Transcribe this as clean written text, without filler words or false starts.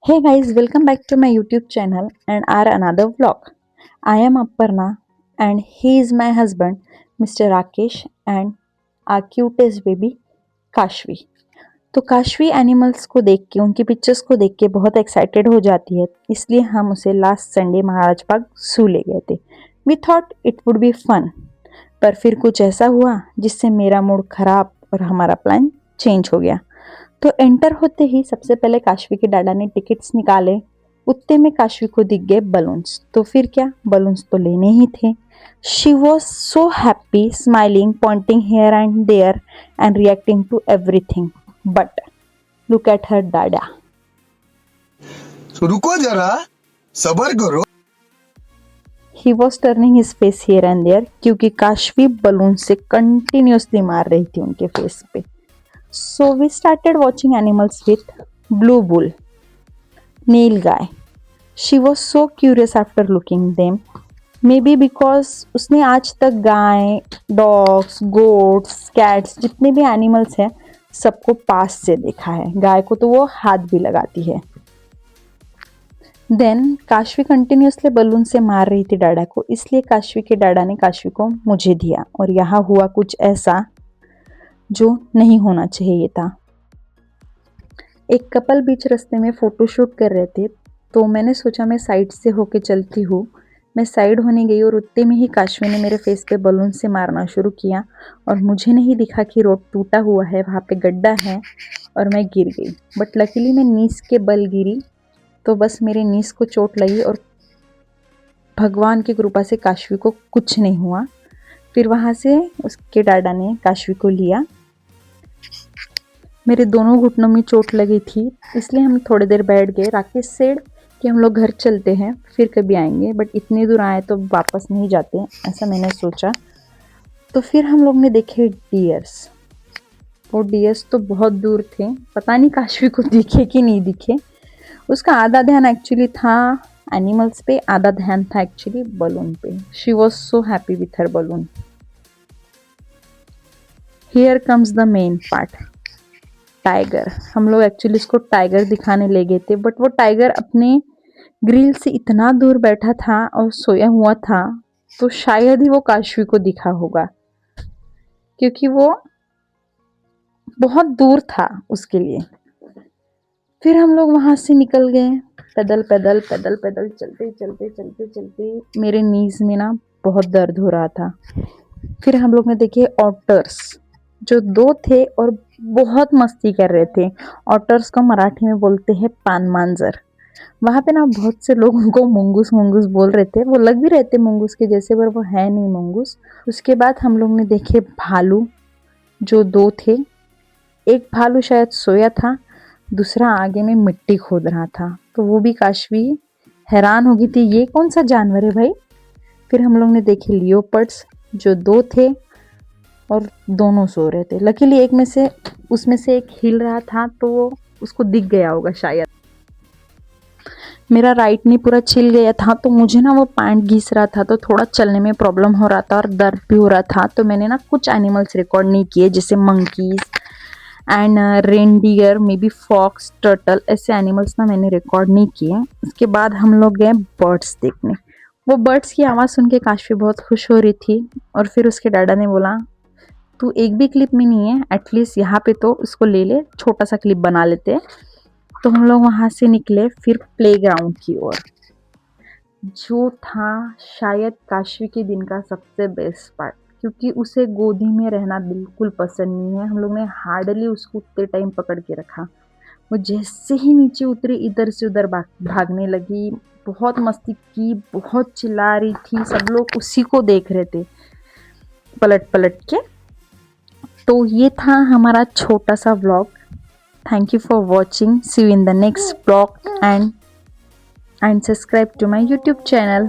Hey guys, welcome back to my YouTube channel and our another vlog. I am Aparna and he is my husband, Mr. Rakesh, and our cutest baby, Kashvi. तो Kashvi animals को देख के उनकी pictures को देख के बहुत excited हो जाती है, इसलिए हम उसे लास्ट संडे महाराज बाग जू ले गए थे। We thought it would be fun, पर फिर कुछ ऐसा हुआ जिससे मेरा मूड खराब और हमारा प्लान चेंज हो गया। तो एंटर होते ही सबसे पहले काशवी के डाडा ने टिकट्स निकाले। उतने में काशवी को दिख गए बलून्स, तो फिर क्या, बलून्स तो लेने ही थे। She was so happy, smiling, pointing here and there and reacting to everything. But look at her dada. तो रुको जरा, सबर करो। He was turning his face here and there, क्योंकि काशवी बलून से कंटिन्यूसली मार रही थी उनके फेस पे। So we started watching animals with Blue Bull, Nilgai. She was so curious after looking them. Maybe because उसने आज तक गाय, डॉग्स, गोट्स, कैट्स जितने भी एनिमल्स हैं सबको पास से देखा है। गाय को तो वो हाथ भी लगाती है। देन काशवी कंटिन्यूसली बलून से मार रही थी डाडा को, इसलिए काशवी के डाडा ने काशवी को मुझे दिया और यहाँ हुआ कुछ ऐसा जो नहीं होना चाहिए था। एक कपल बीच रास्ते में फोटोशूट कर रहे थे, तो मैंने सोचा मैं साइड से होके चलती हूँ। मैं साइड होने गई और उतने में ही काशवी ने मेरे फेस पे बलून से मारना शुरू किया और मुझे नहीं दिखा कि रोड टूटा हुआ है, वहाँ पे गड्ढा है और मैं गिर गई। बट लकीली मैं नीस के बल गिरी, तो बस मेरे नीस को चोट लगी और भगवान की कृपा से काशवी को कुछ नहीं हुआ। फिर वहाँ से उसके डाडा ने काशवी को लिया। मेरे दोनों घुटनों में चोट लगी थी, इसलिए हम थोड़ी देर बैठ गए। राकेश सेड कि हम लोग घर चलते हैं, फिर कभी आएंगे, बट इतनी दूर आए तो वापस नहीं जाते, ऐसा मैंने सोचा। तो फिर हम लोग ने देखे डियर्स। वो डियर्स तो बहुत दूर थे, पता नहीं काशवी को दिखे कि नहीं दिखे। उसका आधा ध्यान एक्चुअली था एनिमल्स पे, आधा ध्यान था एक्चुअली बलून पे। She was so happy with her balloon. Here comes the main part, tiger. हम लोग एक्चुअली इसको टाइगर दिखाने ले गए थे, बट वो टाइगर अपने ग्रिल से इतना दूर बैठा था और सोया हुआ था, तो शायद ही वो काशवी को दिखा होगा, क्योंकि वो बहुत दूर था उसके लिए। फिर हम लोग वहां से निकल गए, पैदल पैदल पैदल पैदल चलते चलते चलते चलते। मेरे नीज में ना बहुत दर्द हो रहा था। फिर हम लोग ने देखे ऑटर्स, जो दो थे और बहुत मस्ती कर रहे थे। ऑटर्स को मराठी में बोलते हैं पान मांजर। वहाँ पे ना बहुत से लोग उनको मुंगूस मुंगूस बोल रहे थे। वो लग भी रहे थे मुंगूस के जैसे, पर वो है नहीं मुंगूस। उसके बाद हम लोग ने देखे भालू, जो दो थे। एक भालू शायद सोया था, दूसरा आगे में मिट्टी खोद रहा था। तो वो भी काशवी हैरान हो गई थी, ये कौन सा जानवर है भाई। फिर हम लोग ने देखे लियोपर्ड्स, जो दो थे और दोनों सो रहे थे। लकीली एक में से उसमें से एक हिल रहा था, तो उसको दिख गया होगा शायद। मेरा राइट नी पूरा छिल गया था, तो मुझे ना वो पैंट घिस रहा था, तो थोड़ा चलने में प्रॉब्लम हो रहा था और दर्द भी हो रहा था। तो मैंने ना कुछ एनिमल्स रिकॉर्ड नहीं किए, जैसे monkeys and reindeer, maybe fox, turtle, ऐसे एनिमल्स ना मैंने रिकॉर्ड नहीं किए। उसके बाद हम लोग गए बर्ड्स देखने। वो बर्ड्स की आवाज़ सुन के काशवी बहुत खुश हो रही थी और फिर उसके डाडा ने बोला, तू एक भी क्लिप में नहीं है, एटलीस्ट यहाँ पे तो इसको ले ले, छोटा सा क्लिप बना लेते हैं। तो हम लोग वहाँ से निकले फिर प्लेग्राउंड की ओर, जो था शायद काशवी के दिन का सबसे बेस्ट पार्ट, क्योंकि उसे गोदी में रहना बिल्कुल पसंद नहीं है। हम लोग ने हार्डली उसको उतने टाइम पकड़ के रखा। वो जैसे ही नीचे उतरी, इधर से उधर भागने लगी, बहुत मस्ती की, बहुत चिल्ला रही थी। सब लोग उसी को देख रहे थे पलट पलट के। तो ये था हमारा छोटा सा vlog. Thank you for watching. See you in the next vlog and subscribe to my YouTube channel.